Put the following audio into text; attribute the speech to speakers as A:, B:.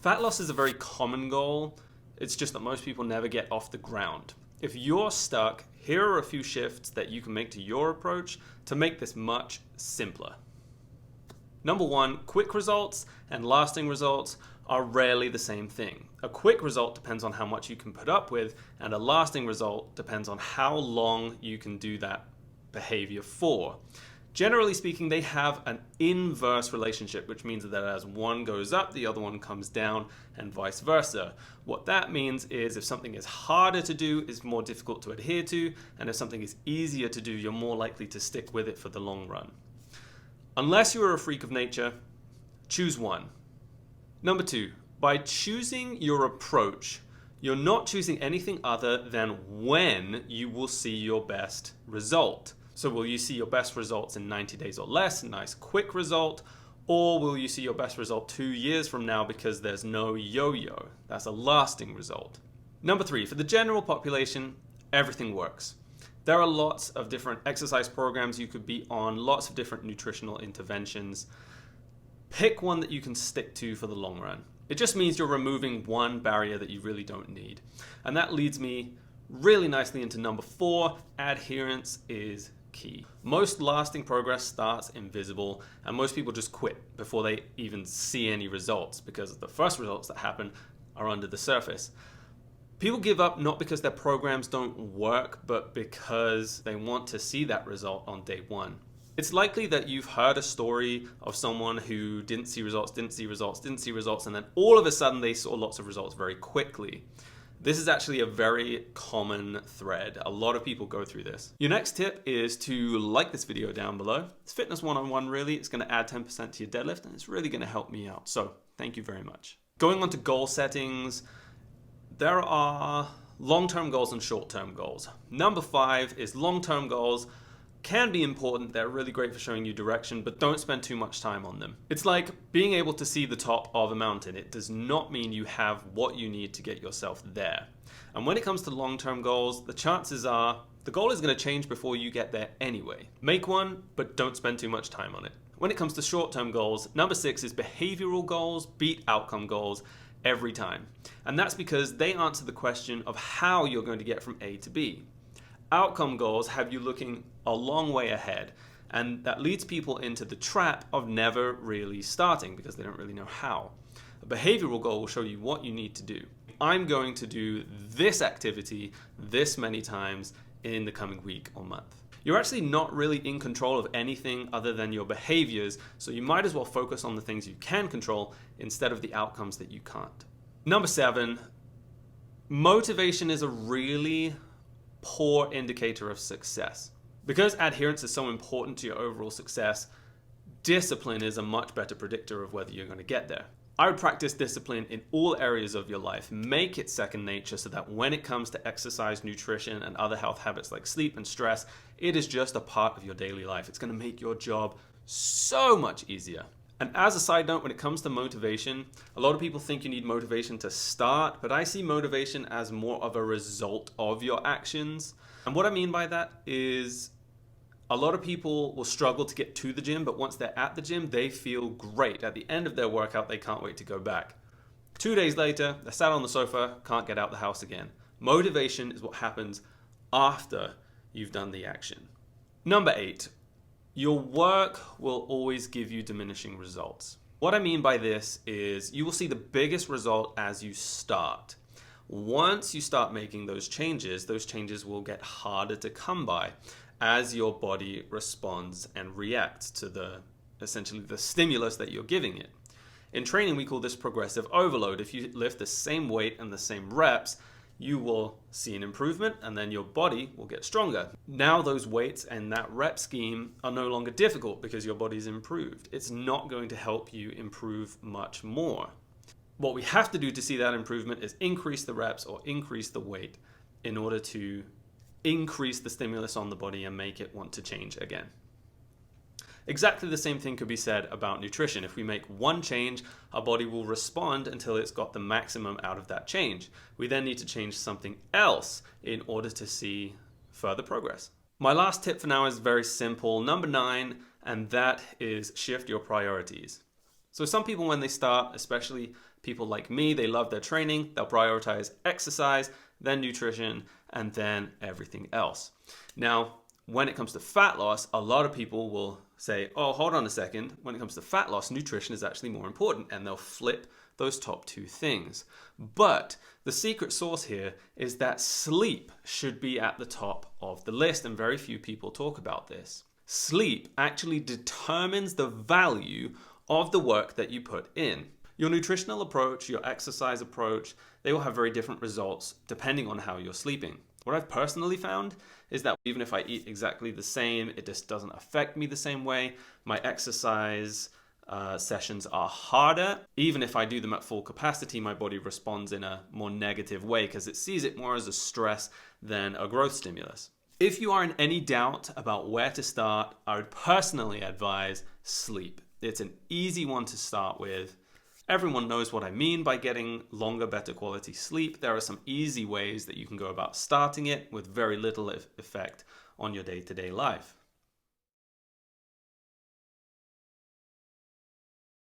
A: Fat loss is a very common goal. It's just that most people never get off the ground. If you're stuck, here are a few shifts that you can make to your approach to make this much simpler. Number one, quick results and lasting results are rarely the same thing. A quick result depends on how much you can put up with, and a lasting result depends on how long you can do that behavior for. Generally speaking, they have an inverse relationship, which means that as one goes up, the other one comes down, and vice versa. What that means is if something is harder to do, it's more difficult to adhere to, and if something is easier to do, you're more likely to stick with it for the long run. Unless you are a freak of nature, choose one. Number two, by choosing your approach, you're not choosing anything other than when you will see your best result. So will you see your best results in 90 days or less, a nice quick result, or will you see your best result 2 years from now because there's no yo-yo? That's a lasting result. Number three, for the general population, everything works. There are lots of different exercise programs you could be on, lots of different nutritional interventions. Pick one that you can stick to for the long run. It just means you're removing one barrier that you really don't need. And that leads me really nicely into number four, adherence is key. Most lasting progress starts invisible, and most people just quit before they even see any results because the first results that happen are under the surface. People give up not because their programs don't work, but because they want to see that result on day one. It's likely that you've heard a story of someone who didn't see results, and then all of a sudden they saw lots of results very quickly. This is actually a very common thread. A lot of people go through this. Your next tip is to like this video down below. It's fitness 101 really. It's gonna add 10% to your deadlift and it's really gonna help me out. So thank you very much. Going on to goal settings, there are long-term goals and short-term goals. Number 5 is long-term goals can be important. They're really great for showing you direction, but don't spend too much time on them. It's like being able to see the top of a mountain. It does not mean you have what you need to get yourself there. And when it comes to long-term goals, the chances are the goal is going to change before you get there anyway. Make one, but don't spend too much time on it. When it comes to short-term goals, number 6 is behavioral goals beat outcome goals every time. And that's because they answer the question of how you're going to get from A to B. Outcome goals have you looking a long way ahead, and that leads people into the trap of never really starting because they don't really know how. A behavioral goal will show you what you need to do. I'm going to do this activity this many times in the coming week or month. You're actually not really in control of anything other than your behaviors, so you might as well focus on the things you can control instead of the outcomes that you can't. Number 7, motivation is a really poor indicator of success. Because adherence is so important to your overall success, discipline is a much better predictor of whether you're going to get there. I would practice discipline in all areas of your life. Make it second nature so that when it comes to exercise, nutrition, and other health habits like sleep and stress, it is just a part of your daily life. It's going to make your job so much easier. And as a side note, when it comes to motivation, a lot of people think you need motivation to start, but I see motivation as more of a result of your actions. And what I mean by that is a lot of people will struggle to get to the gym, but once they're at the gym, they feel great. At the end of their workout, they can't wait to go back. 2 days later, they're sat on the sofa, can't get out the house again. Motivation is what happens after you've done the action. Number 8. Your work will always give you diminishing results. What I mean by this is you will see the biggest result as you start. Once you start making those changes will get harder to come by as your body responds and reacts to essentially the stimulus that you're giving it. In training, we call this progressive overload. If you lift the same weight and the same reps, you will see an improvement and then your body will get stronger. Now those weights and that rep scheme are no longer difficult because your body's improved. It's not going to help you improve much more. What we have to do to see that improvement is increase the reps or increase the weight in order to increase the stimulus on the body and make it want to change again. Exactly the same thing could be said about nutrition. If we make one change, our body will respond until it's got the maximum out of that change. We then need to change something else in order to see further progress. My last tip for now is very simple, number 9, and that is shift your priorities. So some people when they start, especially People like me, they love their training. They'll prioritize exercise, then nutrition, and then everything else. Now, when it comes to fat loss, a lot of people will say, oh, hold on a second. When it comes to fat loss, nutrition is actually more important, and they'll flip those top two things. But the secret sauce here is that sleep should be at the top of the list, and very few people talk about this. Sleep actually determines the value of the work that you put in. Your nutritional approach, your exercise approach, they will have very different results depending on how you're sleeping. What I've personally found is that even if I eat exactly the same, it just doesn't affect me the same way. My exercise sessions are harder. Even if I do them at full capacity, my body responds in a more negative way because it sees it more as a stress than a growth stimulus. If you are in any doubt about where to start, I would personally advise sleep. It's an easy one to start with. Everyone knows what I mean by getting longer, better quality sleep. There are some easy ways that you can go about starting it with very little effect on your day-to-day life.